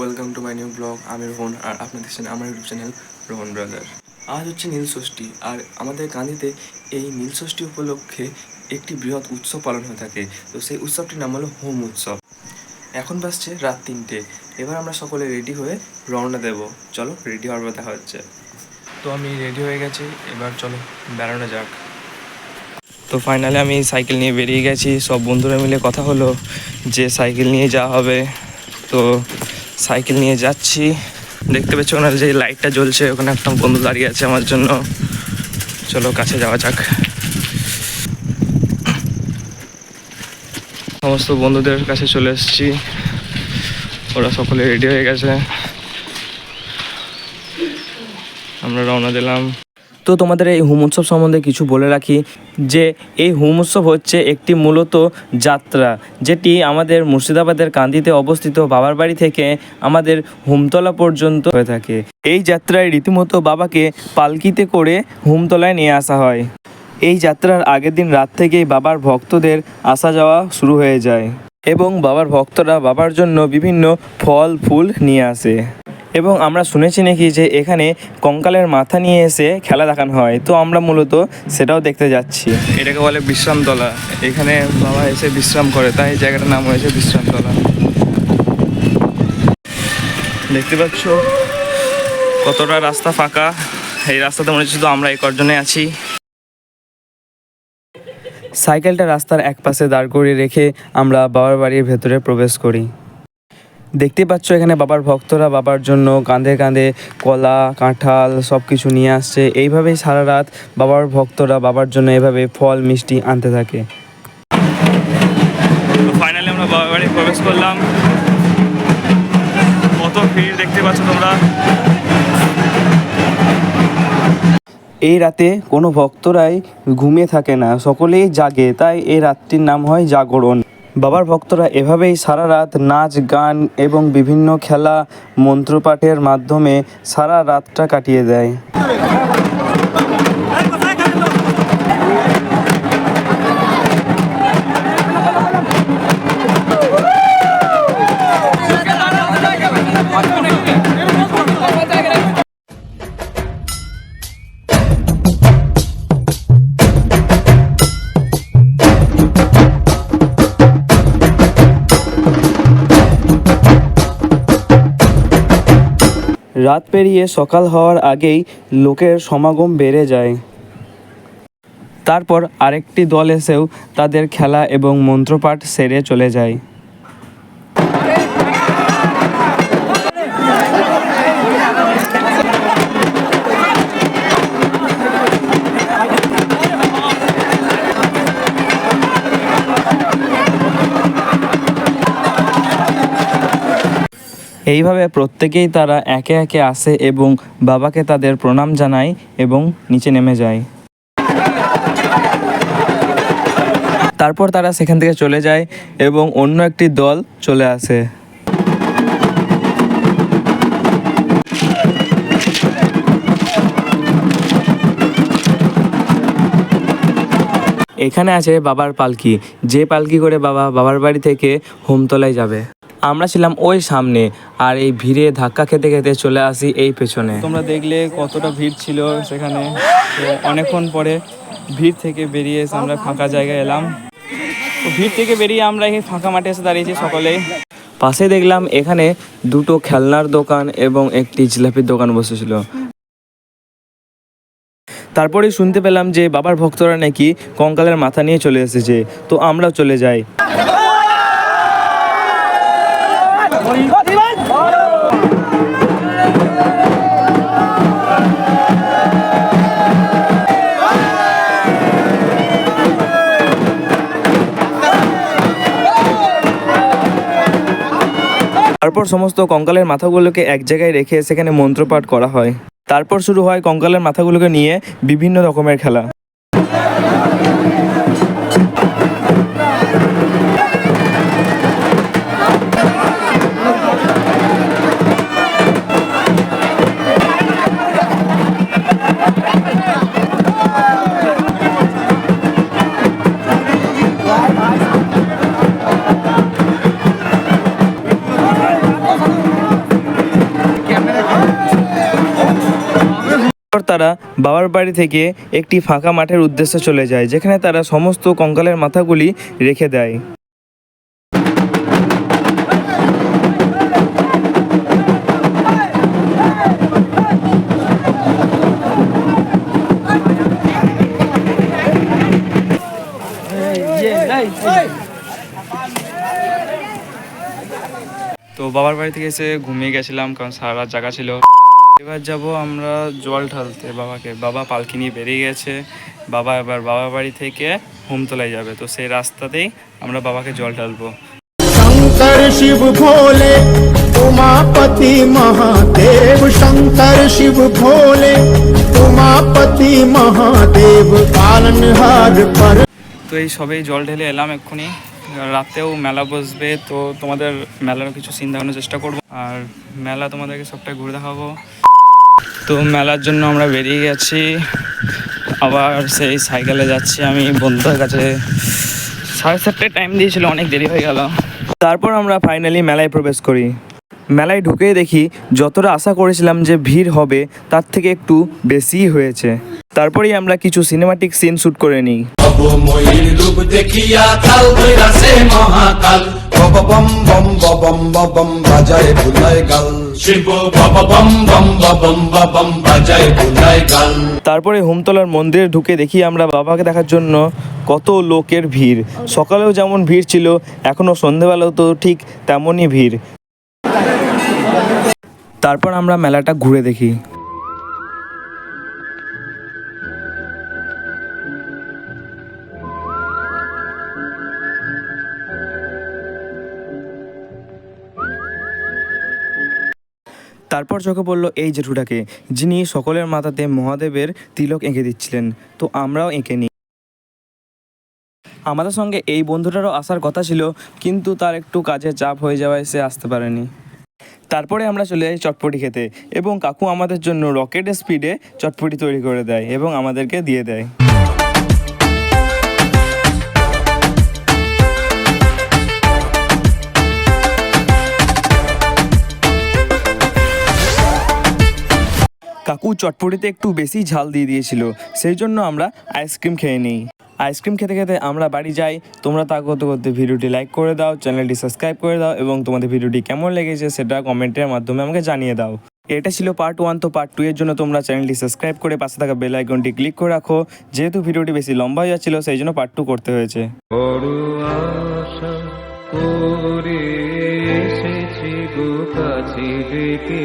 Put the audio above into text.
Welcome to my new blog. আমি রোহন আর আপনি দেখছেন আমার ইউটিউব চ্যানেল রোহন ব্রাদার। আজ হচ্ছে নীলষষ্ঠী আর আমাদের কান্দিতে এই নীলষষ্ঠী উপলক্ষে একটি বৃহৎ উৎসব পালন হয়ে থাকে। তো সেই উৎসবটির নাম হলো হোম উৎসব। এখন বাজছে রাত 3টে। এবার আমরা সকলে রেডি হয়ে রওনা দেব। চলো রেডি হওয়ার পর দেখা হচ্ছে। তো আমি রেডি হয়ে গেছি, এবার চলো বেড়ানো যাক। তো ফাইনালি আমি সাইকেল নিয়ে বেরিয়ে গেছি। সব বন্ধুরা মিলে কথা হলো যে সাইকেল নিয়ে যাওয়া হবে, তো সাইকেল নিয়ে যাচ্ছি। দেখতে পাচ্ছি ওনার যে লাইটটা জ্বলছে, ওখানে একটা বন্ধু দাঁড়িয়ে আছে আমার জন্য। চলো কাছে যাওয়া যাক। সমস্ত বন্ধুদের কাছে চলে এসেছি, ওরা সকলে রেডি হয়ে গেছে, আমরা রওনা দিলাম। তো তোমাদের এই হোম উৎসব সম্বন্ধে কিছু বলে রাখি যে এই হোম উৎসব হচ্ছে একটি মূলত যাত্রা, যেটি আমাদের মুর্শিদাবাদের কান্দিতে অবস্থিত বাবার বাড়ি থেকে আমাদের হোমতলা পর্যন্ত হয়ে থাকে। এই যাত্রায় রীতিমতো বাবাকে পালকিতে করে হোমতলায় নিয়ে আসা হয়। এই যাত্রার আগের দিন রাত থেকেই বাবার ভক্তদের আসা যাওয়া শুরু হয়ে যায় এবং বাবার ভক্তরা বাবার জন্য বিভিন্ন ফল ফুল নিয়ে আসে। এবং আমরা শুনেছি নাকি যে এখানে কঙ্কালের মাথা নিয়ে এসে খেলা দেখানো হয়, তো আমরা মূলত সেটাও দেখতে যাচ্ছি। এটাকে বলে বিশ্রামতলা, এখানে বাবা এসে বিশ্রাম করে, তাই জায়গাটার নাম হয়েছে বিশ্রামতলা। দেখতে পাচ্ছ কতটা রাস্তা ফাঁকা। এই রাস্তাতে মনে হচ্ছে শুধু আমরা এই কজনে আছি। সাইকেলটা রাস্তার এক পাশে দাঁড় করিয়ে রেখে আমরা বাবার বাড়ির ভেতরে প্রবেশ করি। দেখতে পাচ্ছ এখানে বাবার ভক্তরা বাবার জন্য কাঁধে কাঁধে কলা কাঁঠাল সব কিছু নিয়ে আসছে। এইভাবেই সারা রাত বাবার ভক্তরা বাবার জন্য এভাবে ফল মিষ্টি আনতে থাকে। ফাইনালি আমরা বাবার বাড়ি প্রবেশ করলাম। কত ভিড় দেখতে পাচ্ছ তোমরা। এই রাতে কোনো ভক্তরাই ঘুমিয়ে থাকে না, সকলেই জাগে, তাই এই রাতটির নাম হয় জাগরণ। বাবার ভক্তরা এভাবেই সারা রাত নাচ গান এবং বিভিন্ন খেলা মন্ত্রপাঠের মাধ্যমে সারা রাতটা কাটিয়ে দেয়। রাত পেরিয়ে সকাল হওয়ার আগেই লোকের সমাগম বেড়ে যায়। তারপর আরেকটি দল এসেও তাদের খেলা এবং মন্ত্রপাঠ সেরে চলে যায়। এইভাবে প্রত্যেকেই তারা একে একে আসে এবং বাবাকে তাদের প্রণাম জানায় এবং নিচে নেমে যায়। তারপর তারা সেখান থেকে চলে যায় এবং অন্য একটি দল চলে আসে। এখানে আছে বাবার পালকি, যে পালকি করে বাবা বাবার বাড়ি থেকে হোমতলায় যাবে। আমরা ছিলাম ওই সামনে আর এই ভিড়ে ধাক্কা খেতে খেতে চলে আসি এই পেছনে। তোমরা দেখলে কতটা ভিড় ছিল সেখানে। অনেকক্ষণ পরে ভিড় থেকে বেরিয়ে এসে আমরা ফাঁকা জায়গায় এলাম। ভিড় থেকে বেরিয়ে আমরা এই ফাঁকা মাঠে এসে দাঁড়িয়েছি সকলে। পাশে দেখলাম এখানে দুটো খেলনার দোকান এবং একটি জিলাপির দোকান বসেছিল। তারপরে শুনতে পেলাম যে বাবার ভক্তরা নাকি কঙ্কালের মাথা নিয়ে চলে এসেছে, তো আমরাও চলে যাই। তারপর সমস্ত কঙ্কালের মাথাগুলোকে এক জায়গায় রেখে সেখানে মন্ত্রপাঠ করা হয়। তারপর শুরু হয় কঙ্কালের মাথাগুলোকে নিয়ে বিভিন্ন রকমের খেলা। তারা বাবার বাড়ি থেকে একটি ফাঁকা মাঠের উদ্দেশ্যে চলে যায়, যেখানে তারা সমস্ত কঙ্কালের মাথাগুলি রেখে দেয়। তো বাবার বাড়ি থেকে এসে ঘুমিয়ে গেছিলাম, কারণ সারা রাত জায়গা ছিল। এবার যাব আমরা জল ঢালতে বাবাকে। বাবা পালকি নিয়ে বেরিয়ে গেছে। বাবা এবার বাবার বাড়ি থেকে হুমতলায় যাবে, তো সেই রাস্তাতেই আমরা বাবাকে জল ঢালবো। शंकर शिव भोले उमापति महादेव, शंकर शिव भोले उमापति महादेव, पालनहार पर। তো এই সবেই জল ঢেলে এলাম এক্ষুনি। রাতেও মেলা বসবে, তো তোমাদের মেলার কিছু সিন দেখানোর চেষ্টা করবো, আর মেলা তোমাদেরকে সবটাই ঘুরে দেখাবো। তো মেলার জন্য আমরা বেরিয়ে গেছি, আবার সেই সাইকেলে যাচ্ছি আমি বন্ধুদের কাছে। 7:30 টাইম দিয়েছিল, অনেক দেরি হয়ে গেল। তারপর আমরা ফাইনালি মেলায় প্রবেশ করি। মেলায় ঢুকেই দেখি যতটা আশা করেছিলাম যে ভিড় হবে, তার থেকে একটু বেশিই হয়েছে। তারপরেই আমরা কিছু সিনেমাটিক সিন শ্যুট করে নিই। তারপরে হুমতলার মন্দিরে ঢুকে দেখি আমরা বাবাকে দেখার জন্য কত লোকের ভিড়। সকালেও যেমন ভিড় ছিল, এখনও সন্ধেবেলাও তো ঠিক তেমনই ভিড়। তারপর আমরা মেলাটা ঘুরে দেখি। তারপর চোখে পড়লো এই জেঠুটাকে, যিনি সকলের মাথাতে মহাদেবের তিলক এঁকে দিচ্ছিলেন। তো আমরাও এঁকে নিই। আমাদের সঙ্গে এই বন্ধুটারও আসার কথা ছিল, কিন্তু তার একটু কাজের চাপ হয়ে যাওয়ায় সে আসতে পারেনি। তারপরে আমরা চলে যাই চটপটি খেতে, এবং কাকু আমাদের জন্য রকেট স্পিডে চটপটি তৈরি করে দেয় এবং আমাদেরকে দিয়ে দেয়। কাকু চটপটিতে একটু বেশি ঝাল দিয়ে দিয়েছিল, সেই জন্য আমরা আইসক্রিম খেয়ে নিই। আইসক্রিম খেতে খেতে আমরা বাড়ি যাই। তোমরা তা করতে করতে ভিডিওটি লাইক করে দাও, চ্যানেলটি সাবস্ক্রাইব করে দাও, এবং তোমাদের ভিডিওটি কেমন লেগেছে সেটা কমেন্টের মাধ্যমে আমাকে জানিয়ে দাও। এটা ছিল পার্ট 1। তো পার্ট 2 এর জন্য তোমরা চ্যানেলটি সাবস্ক্রাইব করে পাশে থাকা বেল আইকনটি ক্লিক করে রাখো। যেহেতু ভিডিওটি বেশি লম্বা হয়ে যাচ্ছিল, সেই জন্য পার্ট 2 করতে হয়েছে। বড় আশা করে এসেছি গো কাছে ডেকে